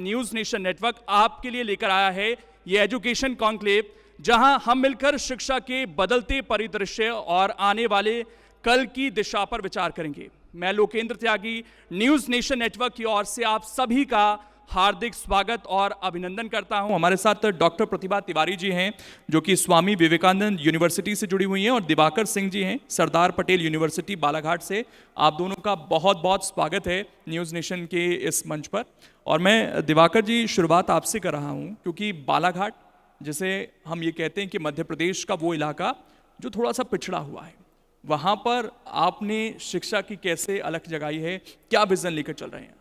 News nation network आपके लिए लेकर आया है ये एजुकेशन कॉन्क्लेव, जहां हम मिलकर शिक्षा के बदलते परिदृश्य और आने वाले कल की दिशा पर विचार करेंगे। मैं लोकेंद्र त्यागी न्यूज नेशन नेटवर्क की ओर से आप सभी का हार्दिक स्वागत और अभिनंदन करता हूं। हमारे साथ डॉक्टर प्रतिभा तिवारी जी हैं, जो कि स्वामी विवेकानंद यूनिवर्सिटी से जुड़ी हुई हैं, और दिवाकर सिंह जी हैं, सरदार पटेल यूनिवर्सिटी बालाघाट से। आप दोनों का बहुत बहुत स्वागत है न्यूज़ नेशन के इस मंच पर। और मैं दिवाकर जी शुरुआत आपसे कर रहा हूं, क्योंकि बालाघाट, जैसे हम ये कहते हैं कि मध्य प्रदेश का वो इलाका जो थोड़ा सा पिछड़ा हुआ है, वहाँ पर आपने शिक्षा की कैसे अलख जगाई है, क्या विजन लेकर चल रहे हैं?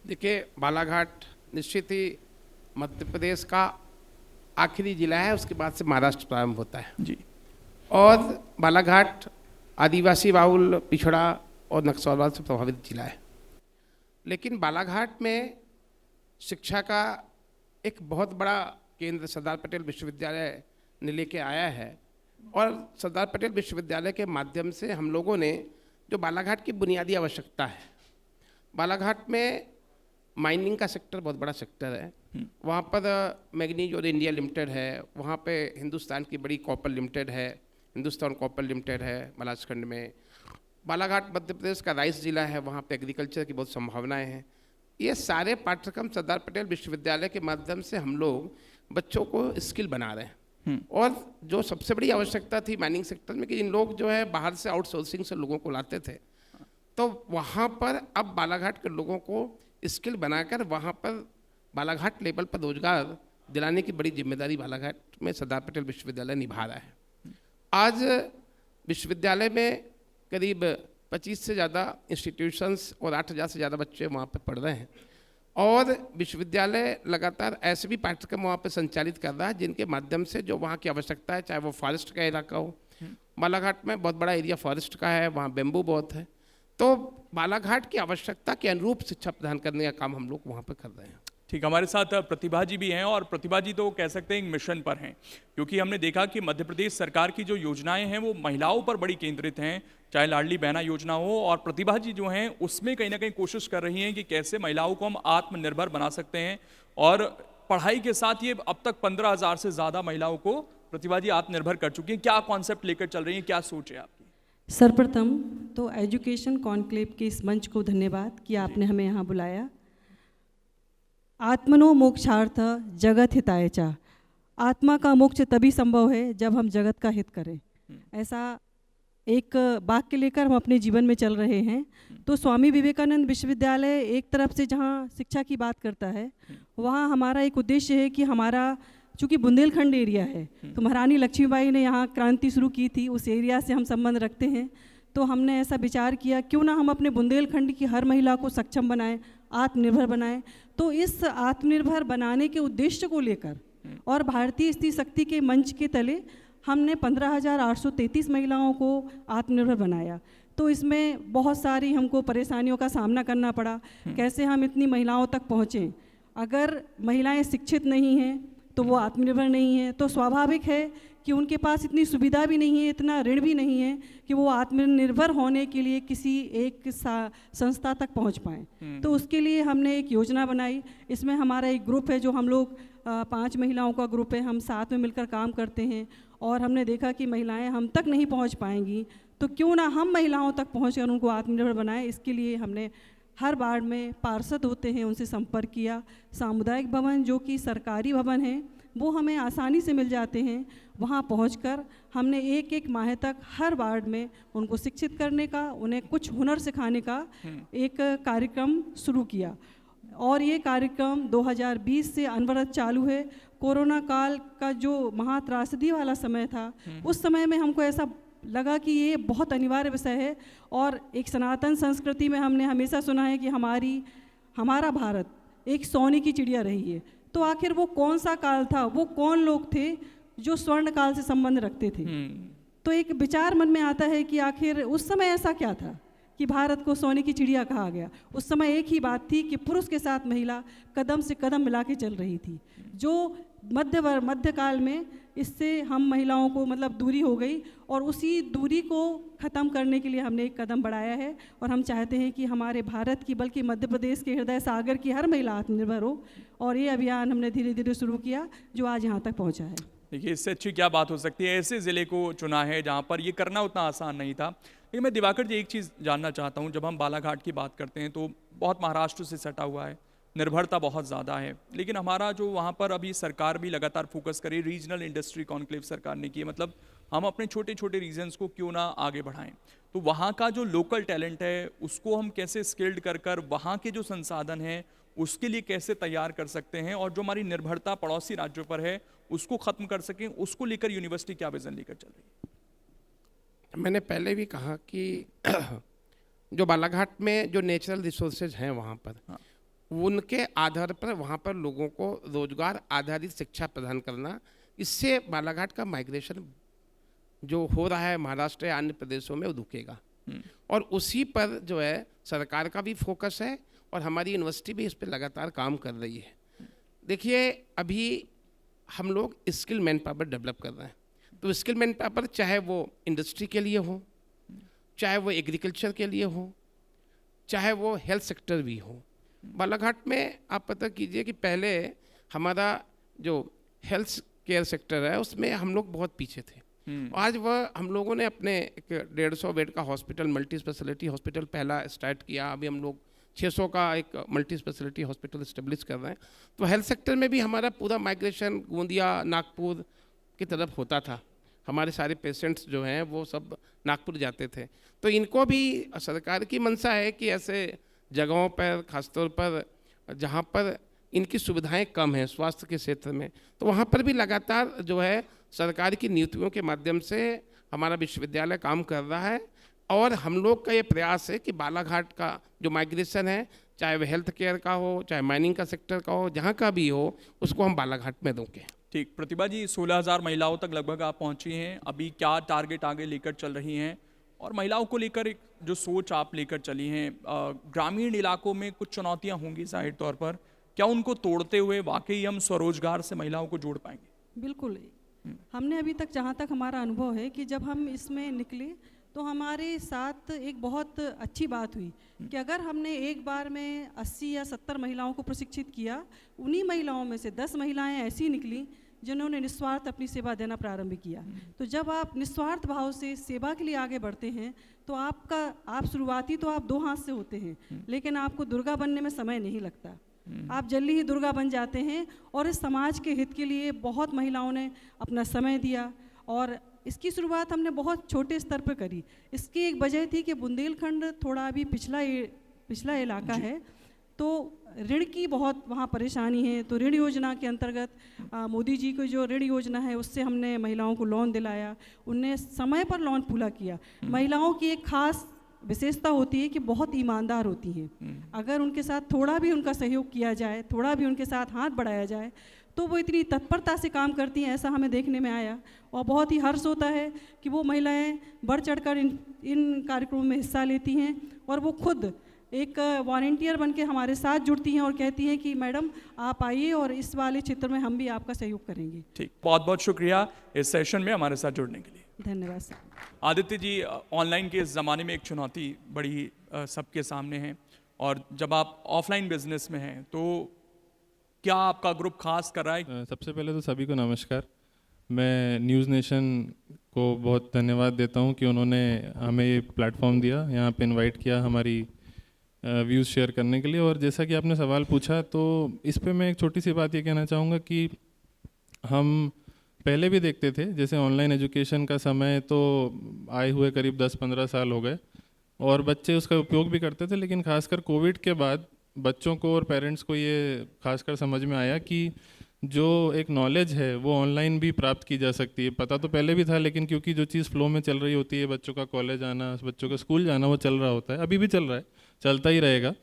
देखिए, बालाघाट निश्चित ही मध्य प्रदेश का आखिरी जिला है, उसके बाद से महाराष्ट्र प्रारंभ होता है जी। और बालाघाट आदिवासी बाहुल, पिछड़ा और नक्सलवाद से प्रभावित जिला है। लेकिन बालाघाट में शिक्षा का एक बहुत बड़ा केंद्र सरदार पटेल विश्वविद्यालय ने लेके आया है, और सरदार पटेल विश्वविद्यालय के माध्यम से हम लोगों ने जो बालाघाट की बुनियादी आवश्यकता है, बालाघाट में माइनिंग का सेक्टर बहुत बड़ा सेक्टर है। वहाँ पर मैग्नीज और इंडिया लिमिटेड है, वहाँ पे हिंदुस्तान की बड़ी कॉपर लिमिटेड है, हिंदुस्तान कॉपर लिमिटेड है महाराजखंड में। बालाघाट मध्य प्रदेश का राइस जिला है, वहाँ पे एग्रीकल्चर की बहुत संभावनाएं हैं। ये सारे पाठ्यक्रम सरदार पटेल विश्वविद्यालय के माध्यम से हम लोग बच्चों को स्किल बना रहे हैं। और जो सबसे बड़ी आवश्यकता थी माइनिंग सेक्टर में कि इन लोग जो है बाहर से आउटसोर्सिंग से लोगों को लाते थे, तो वहाँ पर अब बालाघाट के लोगों को स्किल बनाकर वहाँ पर बालाघाट लेवल पर रोजगार दिलाने की बड़ी जिम्मेदारी बालाघाट में सरदार पटेल विश्वविद्यालय निभा रहा है। आज विश्वविद्यालय में करीब 25 से ज़्यादा इंस्टीट्यूशंस और 8,000 से ज़्यादा बच्चे वहाँ पर पढ़ रहे हैं, और विश्वविद्यालय लगातार ऐसे भी पाठ्यक्रम वहाँ पर संचालित कर रहा है जिनके माध्यम से जो वहाँ की आवश्यकता है, चाहे वो फॉरेस्ट का इलाका हो, बालाघाट में बहुत बड़ा एरिया फॉरेस्ट का है, वहाँ बेम्बू बहुत है, तो बालाघाट की आवश्यकता के अनुरूप शिक्षा प्रदान करने का काम हम लोग वहाँ पर कर रहे हैं। ठीक, हमारे साथ प्रतिभा जी भी हैं, और प्रतिभा जी तो कह सकते हैं एक मिशन पर हैं, क्योंकि हमने देखा कि मध्य प्रदेश सरकार की जो योजनाएं हैं वो महिलाओं पर बड़ी केंद्रित हैं, चाहे लाडली बहना योजना हो, और प्रतिभा जी जो हैं उसमें कहीं ना कहीं कोशिश कर रही हैं कि कैसे महिलाओं को हम आत्मनिर्भर बना सकते हैं। और पढ़ाई के साथ ये अब तक 15,000 से ज़्यादा महिलाओं को प्रतिभा जी आत्मनिर्भर कर चुकी हैं। क्या कॉन्सेप्ट लेकर चल रही हैं, क्या सोच है आपकी? सर्वप्रथम तो एजुकेशन कॉन्क्लेव के इस मंच को धन्यवाद कि आपने हमें यहाँ बुलाया। आत्मनो मोक्षार्थ जगत हिताय च, आत्मा का मोक्ष तभी संभव है जब हम जगत का हित करें, ऐसा एक वाक्य लेकर हम अपने जीवन में चल रहे हैं। तो स्वामी विवेकानंद विश्वविद्यालय एक तरफ से जहाँ शिक्षा की बात करता है, वहाँ हमारा एक उद्देश्य है कि हमारा चूँकि बुंदेलखंड एरिया है, तो महारानी लक्ष्मीबाई ने यहाँ क्रांति शुरू की थी, उस एरिया से हम संबंध रखते हैं। तो हमने ऐसा विचार किया क्यों ना हम अपने बुंदेलखंड की हर महिला को सक्षम बनाएं, आत्मनिर्भर बनाएं। तो इस आत्मनिर्भर बनाने के उद्देश्य को लेकर और भारतीय स्त्री शक्ति के मंच के तले हमने 15,833 महिलाओं को आत्मनिर्भर बनाया। तो इसमें बहुत सारी हमको परेशानियों का सामना करना पड़ा, कैसे हम इतनी महिलाओं तक पहुँचें। अगर महिलाएं शिक्षित नहीं हैं तो वो आत्मनिर्भर नहीं है, तो स्वाभाविक है कि उनके पास इतनी सुविधा भी नहीं है, इतना ऋण भी नहीं है कि वो आत्मनिर्भर होने के लिए किसी एक संस्था तक पहुंच पाएँ। तो उसके लिए हमने एक योजना बनाई। इसमें हमारा एक ग्रुप है, जो हम लोग 5 महिलाओं का ग्रुप है, हम साथ में मिलकर काम करते हैं। और हमने देखा कि महिलाएं हम तक नहीं पहुंच पाएंगी, तो क्यों ना हम महिलाओं तक पहुँचकर उनको आत्मनिर्भर बनाएं। इसके लिए हमने हर वार्ड में पार्षद होते हैं, उनसे संपर्क किया। सामुदायिक भवन जो कि सरकारी भवन है, वो हमें आसानी से मिल जाते हैं। वहाँ पहुंचकर हमने एक माह तक हर वार्ड में उनको शिक्षित करने का, उन्हें कुछ हुनर सिखाने का एक कार्यक्रम शुरू किया। और ये कार्यक्रम 2020 से अनवरत चालू है। कोरोना काल का जो महात्रासदी वाला समय था, उस समय में हमको ऐसा लगा कि ये बहुत अनिवार्य विषय है। और एक सनातन संस्कृति में हमने हमेशा सुना है कि हमारा भारत एक सोने की चिड़िया रही है। तो आखिर वो कौन सा काल था, वो कौन लोग थे जो स्वर्ण काल से संबंध रखते थे? तो एक विचार मन में आता है कि आखिर उस समय ऐसा क्या था कि भारत को सोने की चिड़िया कहा गया। उस समय एक ही बात थी कि पुरुष के साथ महिला कदम से कदम मिला के चल रही थी। जो मध्यकाल में इससे हम महिलाओं को मतलब दूरी हो गई, और उसी दूरी को ख़त्म करने के लिए हमने एक कदम बढ़ाया है। और हम चाहते हैं कि हमारे भारत की, बल्कि मध्य प्रदेश के हृदय सागर की हर महिला आत्मनिर्भर हो, और ये अभियान हमने धीरे धीरे शुरू किया जो आज यहाँ तक पहुँचा है। देखिए, इससे अच्छी क्या बात हो सकती है। ऐसे ज़िले को चुना है जहाँ पर ये करना उतना आसान नहीं था। लेकिन मैं दिवाकर जी एक चीज़ जानना चाहता हूँ, जब हम बालाघाट की बात करते हैं तो बहुत महाराष्ट्र से सटा हुआ है, निर्भरता बहुत ज़्यादा है, लेकिन हमारा जो वहाँ पर अभी सरकार भी लगातार फोकस करे, रीजनल इंडस्ट्री कॉन्क्लेव सरकार ने की है, मतलब हम अपने छोटे छोटे रीजन्स को क्यों ना आगे बढ़ाएं। तो वहाँ का जो लोकल टैलेंट है उसको हम कैसे स्किल्ड कर कर वहाँ के जो संसाधन हैं उसके लिए कैसे तैयार कर सकते हैं, और जो हमारी निर्भरता पड़ोसी राज्यों पर है उसको ख़त्म कर सकें, उसको लेकर यूनिवर्सिटी क्या विज़न लेकर चल रही है। मैंने पहले भी कहा कि जो बालाघाट में जो नेचुरल रिसोर्सेज हैं वहाँ पर, हाँ। उनके आधार पर वहाँ पर लोगों को रोजगार आधारित शिक्षा प्रदान करना, इससे बालाघाट का माइग्रेशन जो हो रहा है महाराष्ट्र या अन्य प्रदेशों में वो रुकेगा। और उसी पर जो है सरकार का भी फोकस है और हमारी यूनिवर्सिटी भी इस पर लगातार काम कर रही है। देखिए, अभी हम लोग स्किल मैन पावर डेवलप कर रहे हैं, तो स्किल मैन पावर चाहे वो इंडस्ट्री के लिए हो, चाहे वो एग्रीकल्चर के लिए हो, चाहे वो हेल्थ सेक्टर भी हो। बालाघाट में आप पता कीजिए कि पहले हमारा जो हेल्थ केयर सेक्टर है उसमें हम लोग बहुत पीछे थे। आज वह हम लोगों ने अपने एक 150 बेड का हॉस्पिटल, मल्टी स्पेशलिटी हॉस्पिटल पहला स्टार्ट किया। अभी हम लोग 600 का एक मल्टी स्पेशलिटी हॉस्पिटल इस्टेब्लिश कर रहे हैं। तो हेल्थ सेक्टर में भी हमारा पूरा माइग्रेशन गोंदिया नागपुर की तरफ होता था। हमारे सारे पेशेंट्स जो हैं वो सब नागपुर जाते थे। तो इनको भी सरकार की मंशा है कि ऐसे जगहों पर, खासतौर पर जहाँ पर इनकी सुविधाएं कम हैं स्वास्थ्य के क्षेत्र में, तो वहाँ पर भी लगातार जो है सरकार की नीतियों के माध्यम से हमारा विश्वविद्यालय काम कर रहा है। और हम लोग का ये प्रयास है कि बालाघाट का जो माइग्रेशन है, चाहे वह हेल्थ केयर का हो, चाहे माइनिंग का सेक्टर का हो, जहाँ का भी हो, उसको हम बालाघाट में रोकें। ठीक, प्रतिभा जी, 16,000 महिलाओं तक लगभग आप पहुंची हैं। अभी क्या टारगेट आगे लेकर चल रही हैं, और महिलाओं को लेकर एक जो सोच आप लेकर चली हैं, ग्रामीण इलाकों में कुछ चुनौतियां होंगी जाहिर तौर पर, क्या उनको तोड़ते हुए वाकई हम स्वरोजगार से महिलाओं को जोड़ पाएंगे? बिल्कुल। हमने अभी तक, जहाँ तक हमारा अनुभव है, कि जब हम इसमें निकले तो हमारे साथ एक बहुत अच्छी बात हुई कि अगर हमने एक बार में 80 या 70 महिलाओं को प्रशिक्षित किया, उन्हीं महिलाओं में से 10 महिलाएं ऐसी निकली जिन्होंने निस्वार्थ अपनी सेवा देना प्रारंभ किया। तो जब आप निस्वार्थ भाव से सेवा के लिए आगे बढ़ते हैं तो आप शुरुआती तो आप 2 हाथ से होते हैं, लेकिन आपको दुर्गा बनने में समय नहीं लगता। आप जल्दी ही दुर्गा बन जाते हैं। और इस समाज के हित के लिए बहुत महिलाओं ने अपना समय दिया, और इसकी शुरुआत हमने बहुत छोटे स्तर पर करी। इसकी एक वजह थी कि बुंदेलखंड थोड़ा अभी पिछला इलाका है, तो ऋण की बहुत वहाँ परेशानी है। तो ऋण योजना के अंतर्गत मोदी जी की जो ऋण योजना है उससे हमने महिलाओं को लोन दिलाया, उनने समय पर लोन पूरा किया। महिलाओं की एक खास विशेषता होती है कि बहुत ईमानदार होती हैं। अगर उनके साथ थोड़ा भी उनका सहयोग किया जाए, थोड़ा भी उनके साथ हाथ बढ़ाया जाए, तो वो इतनी तत्परता से काम करती हैं, ऐसा हमें देखने में आया। और बहुत ही हर्ष होता है कि वो महिलाएं बढ़ चढ़कर इन कार्यक्रमों में हिस्सा लेती हैं, और वो खुद एक वॉलंटियर बन के हमारे साथ जुड़ती हैं और कहती हैं कि मैडम आप आइए और इस वाले क्षेत्र में हम भी आपका सहयोग करेंगे। ठीक, बहुत बहुत शुक्रिया इस सेशन में हमारे साथ जुड़ने के लिए। धन्यवाद सर। आदित्य जी, ऑनलाइन के इस ज़माने में एक चुनौती बड़ी सबके सामने है, और जब आप ऑफलाइन बिजनेस में हैं तो क्या आपका ग्रुप खास कर रहा है? सबसे पहले तो सभी को नमस्कार। मैं न्यूज़ नेशन को बहुत धन्यवाद देता हूं कि उन्होंने हमें ये प्लेटफॉर्म दिया, यहाँ पे इनवाइट किया हमारी व्यूज़ शेयर करने के लिए। और जैसा कि आपने सवाल पूछा, तो इस पे मैं एक छोटी सी बात ये कहना चाहूँगा कि हम पहले भी देखते थे, जैसे ऑनलाइन एजुकेशन का समय तो आए हुए करीब 10-15 साल हो गए, और बच्चे उसका उपयोग भी करते थे। लेकिन खासकर कोविड के बाद बच्चों को और पेरेंट्स को ये खासकर समझ में आया कि जो एक नॉलेज है वो ऑनलाइन भी प्राप्त की जा सकती है। पता तो पहले भी था, लेकिन क्योंकि जो चीज़ फ्लो में चल रही होती है, बच्चों का कॉलेज आना, बच्चों का स्कूल जाना, वो चल रहा होता है, अभी भी चल रहा है, चलता ही रहेगा।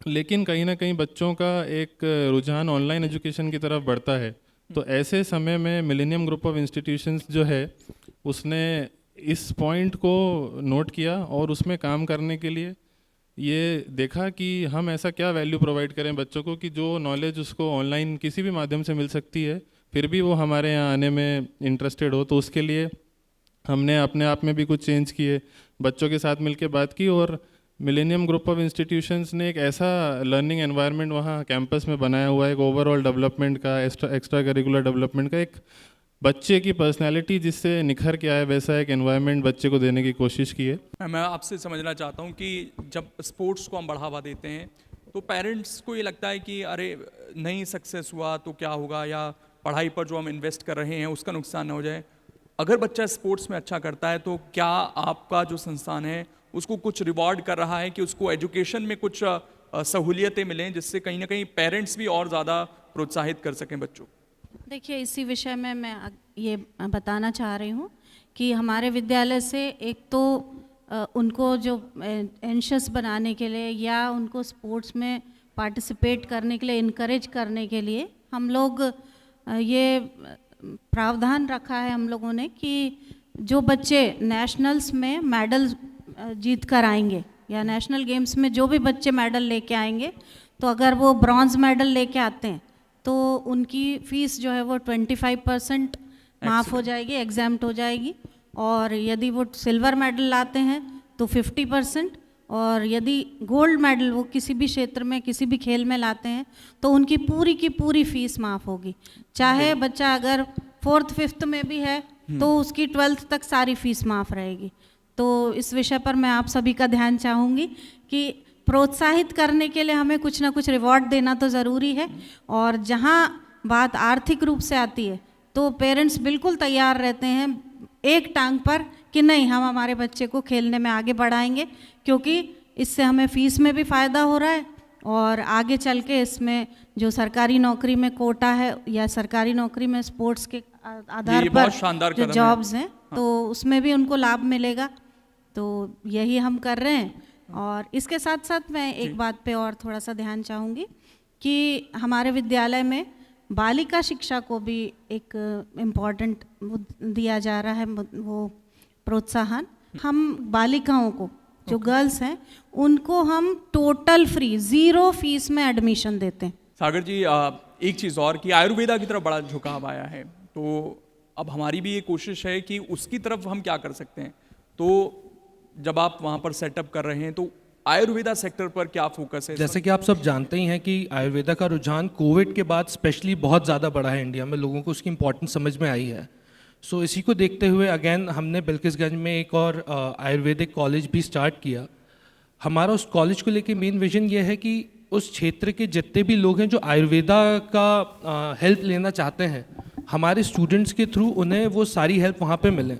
लेकिन कहीं ना कहीं बच्चों का एक रुझान ऑनलाइन एजुकेशन की तरफ बढ़ता है। तो ऐसे समय में मिलेनियम ग्रुप ऑफ इंस्टीट्यूशंस जो है उसने इस पॉइंट को नोट किया और उसमें काम करने के लिए ये देखा कि हम ऐसा क्या वैल्यू प्रोवाइड करें बच्चों को कि जो नॉलेज उसको ऑनलाइन किसी भी माध्यम से मिल सकती है, फिर भी वो हमारे यहाँ आने में इंटरेस्टेड हो, तो उसके लिए हमने अपने आप में भी कुछ चेंज किए, बच्चों के साथ मिलकर बात की, और मिलेनियम ग्रुप ऑफ इंस्टीट्यूशंस ने एक ऐसा लर्निंग एनवायरनमेंट वहाँ कैंपस में बनाया हुआ है, एक ओवरऑल डेवलपमेंट का, एक्स्ट्रा करिकुलर डेवलपमेंट का, एक बच्चे की पर्सनैलिटी जिससे निखर के आए वैसा एक एनवायरनमेंट बच्चे को देने की कोशिश की है। मैं आपसे समझना चाहता हूँ कि जब स्पोर्ट्स को हम बढ़ावा देते हैं तो पेरेंट्स को ये लगता है कि अरे नहीं सक्सेस हुआ तो क्या होगा, या पढ़ाई पर जो हम इन्वेस्ट कर रहे हैं उसका नुकसान ना हो जाए। अगर बच्चा स्पोर्ट्स में अच्छा करता है तो क्या आपका जो संस्थान है उसको कुछ रिवॉर्ड कर रहा है कि उसको एजुकेशन में कुछ सहूलियतें मिलें जिससे कहीं ना कहीं पेरेंट्स भी और ज़्यादा प्रोत्साहित कर सकें बच्चों? देखिए, इसी विषय में मैं ये बताना चाह रही हूँ कि हमारे विद्यालय से एक तो उनको जो एंशियस बनाने के लिए या उनको स्पोर्ट्स में पार्टिसिपेट करने के लिए इनकरेज करने के लिए हम लोग ये प्रावधान रखा है हम लोगों ने कि जो बच्चे नेशनल्स में मेडल जीत कर आएंगे या नेशनल गेम्स में जो भी बच्चे मेडल लेके आएंगे, तो अगर वो ब्रॉन्ज मेडल लेके आते हैं तो उनकी फ़ीस जो है वो 25% माफ़ हो जाएगी, एग्जाम्प्ट हो जाएगी। और यदि वो सिल्वर मेडल लाते हैं तो 50%, और यदि गोल्ड मेडल वो किसी भी क्षेत्र में किसी भी खेल में लाते हैं तो उनकी पूरी की पूरी फ़ीस माफ़ होगी। चाहे बच्चा अगर 4th 5th में भी है तो उसकी 12th तक सारी फ़ीस माफ़ रहेगी। तो इस विषय पर मैं आप सभी का ध्यान चाहूँगी कि प्रोत्साहित करने के लिए हमें कुछ ना कुछ रिवॉर्ड देना तो ज़रूरी है, और जहाँ बात आर्थिक रूप से आती है तो पेरेंट्स बिल्कुल तैयार रहते हैं एक टांग पर कि नहीं, हम हमारे बच्चे को खेलने में आगे बढ़ाएंगे, क्योंकि इससे हमें फ़ीस में भी फ़ायदा हो रहा है और आगे चल के इसमें जो सरकारी नौकरी में कोटा है या सरकारी नौकरी में स्पोर्ट्स के आधार पर जो जॉब्स हैं तो उसमें भी उनको लाभ मिलेगा। तो यही हम कर रहे हैं। और इसके साथ साथ मैं एक बात पे और थोड़ा सा ध्यान चाहूँगी कि हमारे विद्यालय में बालिका शिक्षा को भी एक इम्पॉर्टेंट दिया जा रहा है, वो प्रोत्साहन। हम बालिकाओं को जो गर्ल्स हैं उनको हम टोटल फ्री 0 फीस में एडमिशन देते हैं। सागर जी, एक चीज़ और कि आयुर्वेदा की तरफ बड़ा झुकाव आया है, तो अब हमारी भी ये कोशिश है कि उसकी तरफ हम क्या कर सकते हैं। तो जब आप वहाँ पर सेटअप कर रहे हैं तो आयुर्वेदा सेक्टर पर क्या फोकस है? जैसे कि आप सब जानते ही हैं कि आयुर्वेदा का रुझान कोविड के बाद स्पेशली बहुत ज़्यादा बढ़ा है इंडिया में, लोगों को उसकी इम्पोर्टेंस समझ में आई है। सो इसी को देखते हुए अगेन हमने बिल्किसगंज में एक और आयुर्वेदिक कॉलेज भी स्टार्ट किया। हमारा उस कॉलेज को लेके मेन विजन ये है कि उस क्षेत्र के जितने भी लोग हैं जो आयुर्वेदा का हेल्प लेना चाहते हैं, हमारे स्टूडेंट्स के थ्रू उन्हें वो सारी हेल्प वहाँ पे मिले।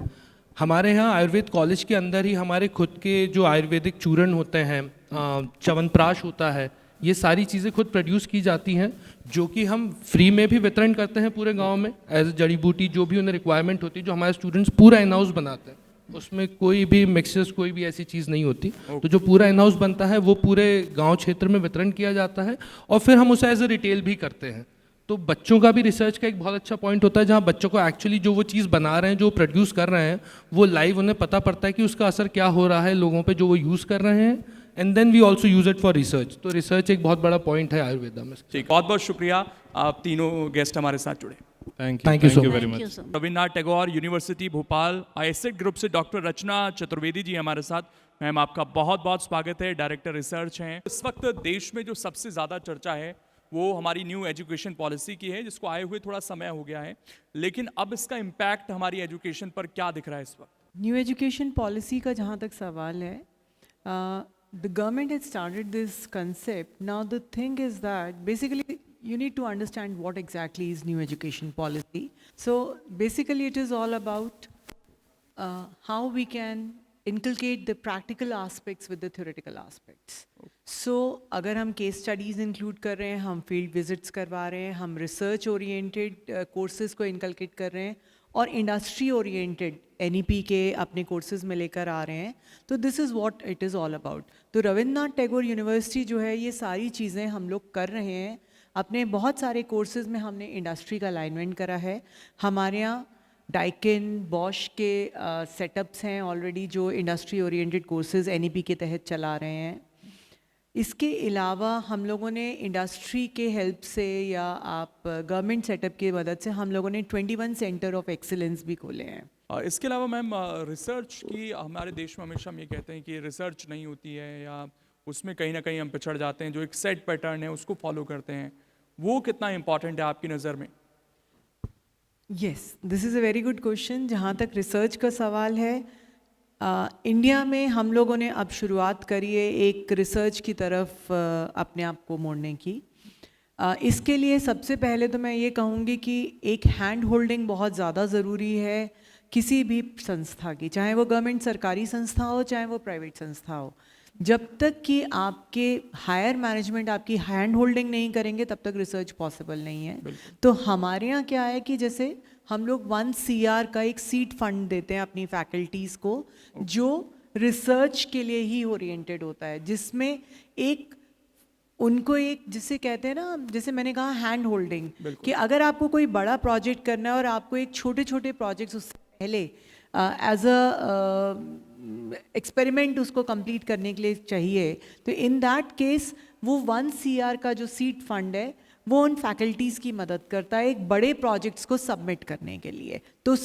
हमारे यहाँ आयुर्वेद कॉलेज के अंदर ही हमारे खुद के जो आयुर्वेदिक चूर्ण होते हैं, च्यवनप्राश होता है, ये सारी चीज़ें खुद प्रोड्यूस की जाती हैं, जो कि हम फ्री में भी वितरण करते हैं पूरे गांव में एज ए जड़ी बूटी। जो भी उन्हें रिक्वायरमेंट होती है, जो हमारे स्टूडेंट्स पूरा इन हाउस बनाते हैं, उसमें कोई भी मिक्सचर्स कोई भी ऐसी चीज़ नहीं होती। तो जो पूरा इन हाउस बनता है वो पूरे गांव क्षेत्र में वितरण किया जाता है और फिर हम उसे एज ए रिटेल भी करते हैं। तो बच्चों का भी रिसर्च का एक बहुत अच्छा पॉइंट होता है, जहाँ बच्चों को एक्चुअली जो वो चीज़ बना रहे हैं, जो प्रोड्यूस कर रहे हैं, वो लाइव उन्हें पता पड़ता है कि उसका असर क्या हो रहा है लोगों पे जो वो यूज़ कर रहे हैं, and then we also use it for research. तो रिसर्च एक बहुत बड़ा पॉइंट है आयुर्वेदा में। ठीक, बहुत बहुत शुक्रिया, आप तीनों गेस्ट हमारे साथ जुड़े। Thank you very much. Rabindranath Tagore university Bhopal AISECT group से डॉक्टर रचना चतुर्वेदी जी हमारे साथ। मैम, आपका बहुत बहुत स्वागत है, डायरेक्टर रिसर्च हैं। इस वक्त देश में जो सबसे ज़्यादा चर्चा है वो हमारी न्यू एजुकेशन पॉलिसी की है, जिसको आए हुए थोड़ा समय हो गया है, लेकिन अब इसका इम्पैक्ट हमारी एजुकेशन पर क्या दिख रहा है इस वक्त? न्यू एजुकेशन पॉलिसी का जहाँ तक सवाल है, the government has started this concept. Now the thing is that basically you need to understand what exactly is new education policy. So basically it is all about how we can inculcate the practical aspects with the theoretical aspects. So अगर हम case studies include कर रहे हैं, हम field visits करवा रहे हैं, हम research oriented courses को inculcate कर रहे हैं और इंडस्ट्री ओरिएंटेड NEP के अपने कोर्सेज में लेकर आ रहे हैं, तो this is what it is all about. तो रविन्द्रनाथ टैगोर यूनिवर्सिटी जो है, ये सारी चीज़ें हम लोग कर रहे हैं। अपने बहुत सारे कोर्सेज में हमने इंडस्ट्री का अलाइनमेंट करा है। हमारे यहाँ डाइकिन बॉश के सेटअप्स हैं ऑलरेडी, जो इंडस्ट्री ओरिएंटेड कोर्सेज NEP के तहत चला रहे हैं। इसके अलावा हम लोगों ने इंडस्ट्री के हेल्प से या आप गवर्नमेंट सेटअप की मदद से हम लोगों ने 21 सेंटर ऑफ एक्सीलेंस भी खोले हैं। इसके अलावा मैम रिसर्च की हमारे देश में हमेशा हम ये कहते हैं कि रिसर्च नहीं होती है या उसमें कहीं ना कहीं हम पिछड़ जाते हैं, जो एक सेट पैटर्न है उसको फॉलो करते हैं, वो कितना इम्पॉर्टेंट है आपकी नज़र में? Yes, this is a very good question. जहाँ तक रिसर्च का सवाल है, इंडिया में हम लोगों ने अब शुरुआत करी है एक रिसर्च की तरफ अपने आप को मोड़ने की। इसके लिए सबसे पहले तो मैं ये कहूँगी कि एक हैंड होल्डिंग बहुत ज़्यादा ज़रूरी है किसी भी संस्था की, चाहे वो गवर्नमेंट सरकारी संस्था हो चाहे वो प्राइवेट संस्था हो। जब तक कि आपके हायर मैनेजमेंट आपकी हैंड होल्डिंग नहीं करेंगे तब तक रिसर्च पॉसिबल नहीं है। तो हमारे यहाँ क्या है कि जैसे हम लोग 1 CR का एक सीड फंड देते हैं अपनी फैकल्टीज़ को, जो रिसर्च के लिए ही ओरिएंटेड होता है, जिसमें एक उनको एक जिसे कहते हैं ना, जैसे मैंने कहा हैंड होल्डिंग, कि अगर आपको कोई बड़ा प्रोजेक्ट करना है और आपको एक छोटे छोटे प्रोजेक्ट्स उससे पहले एज अ एक्सपेरिमेंट उसको कंप्लीट करने के लिए चाहिए, तो इन दैट केस वो 1 CR का जो सीड फंड है वो उन फैकल्टीज़ की मदद करता है एक बड़े प्रोजेक्ट्स को सबमिट करने के लिए। तो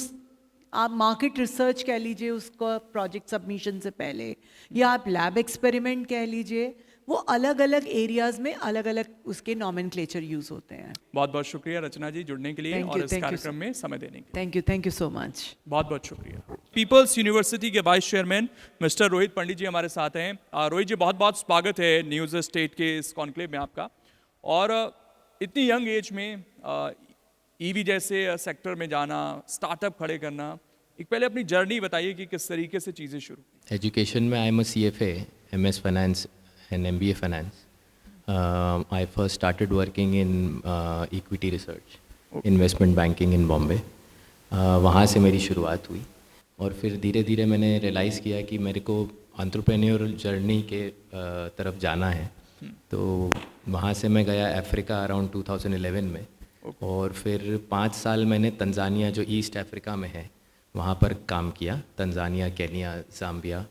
आप मार्केट रिसर्च कह लीजिए उसको प्रोजेक्ट सबमिशन से पहले, या आप लैब एक्सपेरिमेंट कह लीजिए, वो अलग अलग एरियाज़ में अलग अलग उसके नॉमेनक्लेचर यूज़ होते हैं। बहुत बहुत शुक्रिया रचना जी जुड़ने के लिए Thank और you, इस thank you, कार्यक्रम में समय देने के लिए। Thank you so much. बहुत बहुत शुक्रिया। पीपल्स यूनिवर्सिटी के वाइस चेयरमैन मिस्टर रोहित पंडित जी हमारे साथ हैं। रोहित जी, बहुत बहुत स्वागत है न्यूज़ स्टेट के इस कॉन्क्लेव में आपका। और इतनी यंग एज में ईवी जैसे सेक्टर में जाना, स्टार्टअप खड़े करना, एक पहले अपनी जर्नी बताइए कि किस तरीके से चीज़ें शुरू की। एजुकेशन में I am a CFA, MS Finance and MBA Finance. I first started working in equity research, investment banking in Bombay. वहाँ से मेरी शुरुआत हुई और फिर धीरे धीरे मैंने रियलाइज़ किया कि मेरे को एंटरप्रेन्योर जर्नी के तरफ जाना है। तो वहाँ से मैं गया अफ्रीका अराउंड 2011 में, और फिर 5 साल मैंने तंजानिया जो ईस्ट अफ्रीका में है वहाँ पर काम किया, तंजानिया, केनिया, ज़ाम्बिया।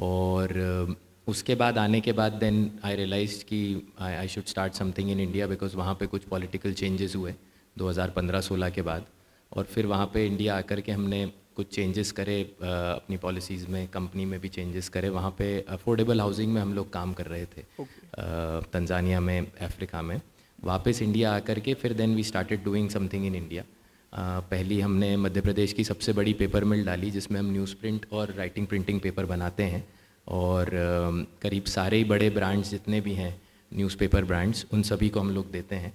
और उसके बाद आने के बाद देन आई रियलाइज्ड कि I should start something in India, because वहाँ पे कुछ पॉलिटिकल चेंजेस हुए 2015-16 के बाद। और फिर वहाँ पे इंडिया आकर के हमने कुछ चेंजेस करे अपनी पॉलिसीज़ में, कंपनी में भी चेंजेस करे। वहाँ पे अफोर्डेबल हाउसिंग में हम लोग काम कर रहे थे तंजानिया में, अफ्रीका में। वापस इंडिया आकर के फिर then we started doing something in India. पहली हमने मध्य प्रदेश की सबसे बड़ी पेपर मिल डाली जिसमें हम न्यूज़ प्रिंट और राइटिंग प्रिंटिंग पेपर बनाते हैं, और करीब सारे ही बड़े ब्रांड्स जितने भी हैं न्यूज़पेपर ब्रांड्स, उन सभी को हम लोग देते हैं।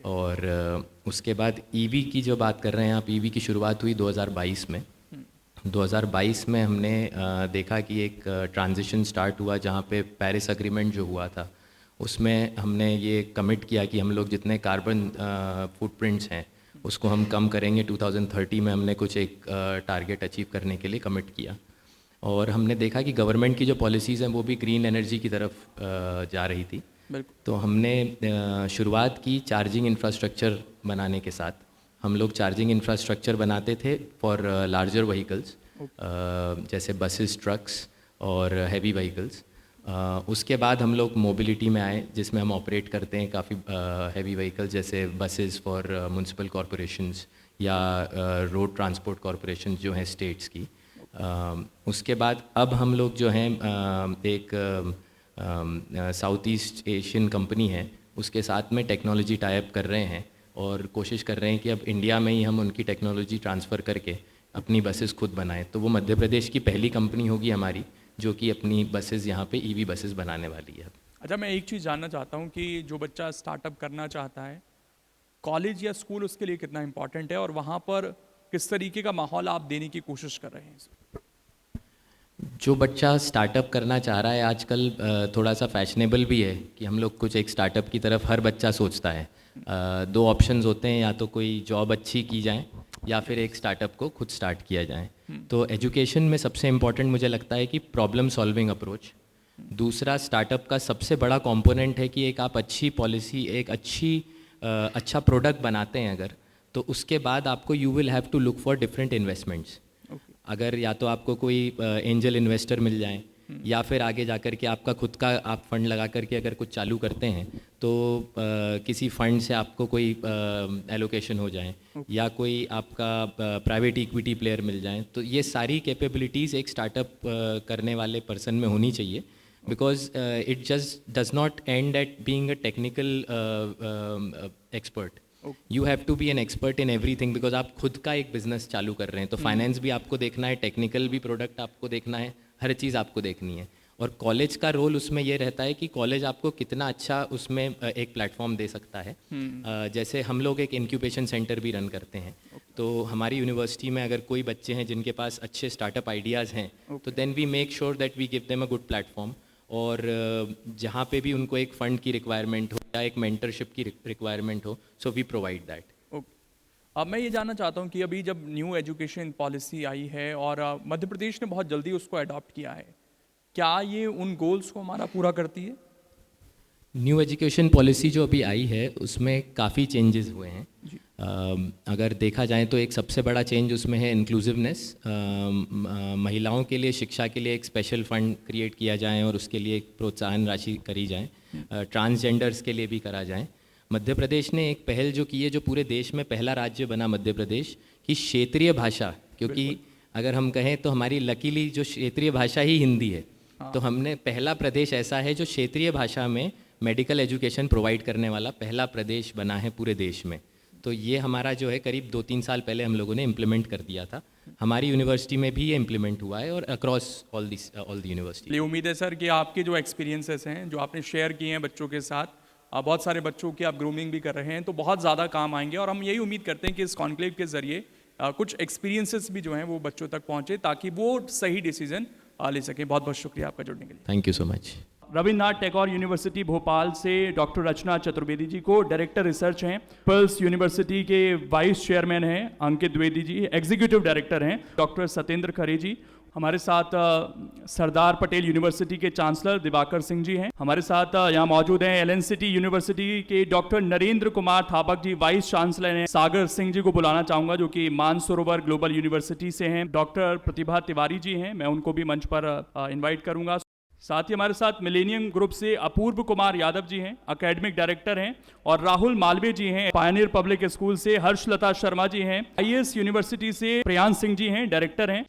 और उसके बाद ईवी की जो बात कर रहे हैं आप, ईवी की शुरुआत हुई 2022 में। 2022 में हमने देखा कि एक ट्रांजिशन स्टार्ट हुआ जहाँ पे पेरिस अग्रीमेंट जो हुआ था उसमें हमने ये कमिट किया कि हम लोग जितने कार्बन फुटप्रिंट्स हैं उसको हम कम करेंगे। 2030 में हमने कुछ एक टारगेट अचीव करने के लिए कमिट किया, और हमने देखा कि गवर्नमेंट की जो पॉलिसीज़ हैं वो भी ग्रीन एनर्जी की तरफ जा रही थी। तो हमने शुरुआत की चार्जिंग इंफ्रास्ट्रक्चर बनाने के साथ। हम लोग चार्जिंग इंफ्रास्ट्रक्चर बनाते थे फॉर लार्जर व्हीकल्स, जैसे बसेस, ट्रक्स और हैवी व्हीकल्स। उसके बाद हम लोग मोबिलिटी में आए जिसमें हम ऑपरेट करते हैं काफ़ी हैवी व्हीकल्स, जैसे बसेस फॉर म्यूनसिपल कॉरपोरेशंस या रोड ट्रांसपोर्ट कॉरपोरेशन जो हैं स्टेट्स की। उसके बाद अब हम लोग जो हैं एक साउथ ईस्ट एशियन कंपनी है उसके साथ में टेक्नोलॉजी टाइप कर रहे हैं, और कोशिश कर रहे हैं कि अब इंडिया में ही हम उनकी टेक्नोलॉजी ट्रांसफ़र करके अपनी बसेस खुद बनाएं। तो वो मध्य प्रदेश की पहली कंपनी होगी हमारी जो कि अपनी बसेस यहाँ पे ईवी बसेस बनाने वाली है। अच्छा, मैं एक चीज़ जानना चाहता हूँ कि जो बच्चा स्टार्टअप करना चाहता है, कॉलेज या स्कूल उसके लिए कितना इम्पोर्टेंट है, और वहाँ पर किस तरीके का माहौल आप देने की कोशिश कर रहे हैं? जो बच्चा स्टार्टअप करना चाह रहा है, आजकल थोड़ा सा फैशनेबल भी है कि हम लोग कुछ एक स्टार्टअप की तरफ हर बच्चा सोचता है। 2 ऑप्शंस होते हैं, या तो कोई जॉब अच्छी की जाए या फिर एक स्टार्टअप को खुद स्टार्ट किया जाए। तो एजुकेशन में सबसे इम्पॉर्टेंट मुझे लगता है कि प्रॉब्लम सॉल्विंग अप्रोच। दूसरा, स्टार्टअप का सबसे बड़ा कंपोनेंट है कि एक आप अच्छी पॉलिसी, एक अच्छा प्रोडक्ट बनाते हैं अगर, तो उसके बाद आपको you will have to look for different investments. अगर या तो आपको कोई एंजल इन्वेस्टर मिल जाए, या फिर आगे जा कर के आपका खुद का आप फंड लगा करके अगर कुछ चालू करते हैं तो किसी फंड से आपको कोई एलोकेशन हो जाए या कोई आपका प्राइवेट इक्विटी प्लेयर मिल जाए, तो ये सारी कैपेबिलिटीज़ एक स्टार्टअप करने वाले पर्सन में होनी चाहिए, because it just does not end at being a technical expert. You have to be an expert in everything, because आप खुद का एक बिजनेस चालू कर रहे हैं तो फाइनेंस भी आपको देखना है, टेक्निकल भी प्रोडक्ट आपको देखना है, हर चीज़ आपको देखनी है. और कॉलेज का रोल उसमें ये रहता है कि कॉलेज आपको कितना अच्छा उसमें एक प्लेटफॉर्म दे सकता है. जैसे हम लोग एक इंक्यूबेशन सेंटर भी रन करते हैं, तो हमारी यूनिवर्सिटी में अगर कोई बच्चे हैं जिनके पास अच्छे स्टार्टअप आइडियाज़ हैं, तो then we make sure that we give them a good platform. और जहाँ पे भी उनको एक फ़ंड की रिक्वायरमेंट हो या एक मेंटरशिप की रिक्वायरमेंट हो, सो वी प्रोवाइड दैट. अब मैं ये जानना चाहता हूँ कि अभी जब न्यू एजुकेशन पॉलिसी आई है और मध्य प्रदेश ने बहुत जल्दी उसको अडॉप्ट किया है, क्या ये उन गोल्स को हमारा पूरा करती है? न्यू एजुकेशन पॉलिसी जो अभी आई है उसमें काफ़ी चेंजेस हुए हैं. अगर देखा जाए तो एक सबसे बड़ा चेंज उसमें है इंक्लूसिवनेस. महिलाओं के लिए शिक्षा के लिए एक स्पेशल फंड क्रिएट किया जाए और उसके लिए एक प्रोत्साहन राशि करी जाए. ट्रांसजेंडर्स के लिए भी करा जाए. मध्य प्रदेश ने एक पहल जो की है, जो पूरे देश में पहला राज्य बना मध्य प्रदेश, की क्षेत्रीय भाषा, क्योंकि अगर हम कहें तो हमारी लकीली जो क्षेत्रीय भाषा ही हिंदी है, तो हमने पहला प्रदेश ऐसा है जो क्षेत्रीय भाषा में मेडिकल एजुकेशन प्रोवाइड करने वाला पहला प्रदेश बना है पूरे देश में. तो ये हमारा जो है करीब 2-3 साल पहले हम लोगों ने इम्प्लीमेंट कर दिया था. हमारी यूनिवर्सिटी में भी ये इम्प्लीमेंट हुआ है और अक्रॉस ऑल द यूनिवर्सिटी. उम्मीद है सर कि आपके जो एक्सपीरियंसेस हैं जो आपने शेयर किए हैं बच्चों के साथ, बहुत सारे बच्चों की आप ग्रूमिंग भी कर रहे हैं, तो बहुत ज़्यादा काम आएंगे. और हम यही उम्मीद करते हैं कि इस कॉन्क्लेव के ज़रिए कुछ एक्सपीरियंसेस भी जो हैं वो बच्चों तक पहुँचे ताकि वो सही डिसीजन ले सकें. बहुत बहुत शुक्रिया आपका जुड़ने के लिए. Thank you so much. Rabindranath Tagore university Bhopal से डॉक्टर रचना चतुर्वेदी जी को डायरेक्टर रिसर्च हैं. पीपल्स यूनिवर्सिटी के वाइस चेयरमैन हैं अंकित द्विवेदी जी, एग्जीक्यूटिव डायरेक्टर हैं डॉक्टर सत्येंद्र खरे जी. हमारे साथ सरदार पटेल यूनिवर्सिटी के चांसलर दिवाकर सिंह जी हैं. हमारे साथ यहाँ मौजूद हैं एलएनसीटी यूनिवर्सिटी के डॉक्टर नरेंद्र कुमार थापक जी, वाइस चांसलर हैं. सागर सिंह जी को बुलाना चाहूँगा जो कि मानसरोवर ग्लोबल यूनिवर्सिटी से हैं. डॉक्टर प्रतिभा तिवारी जी हैं, मैं उनको भी मंच पर इन्वाइट करूँगा. साथ ही हमारे साथ मिलेनियम ग्रुप से अपूर्व कुमार यादव जी हैं, एकेडमिक डायरेक्टर हैं. और राहुल मालवीय जी हैं, पायनियर पब्लिक स्कूल से. हर्षलता शर्मा जी हैं, आईएएस यूनिवर्सिटी से. प्रियांश सिंह जी हैं, डायरेक्टर हैं.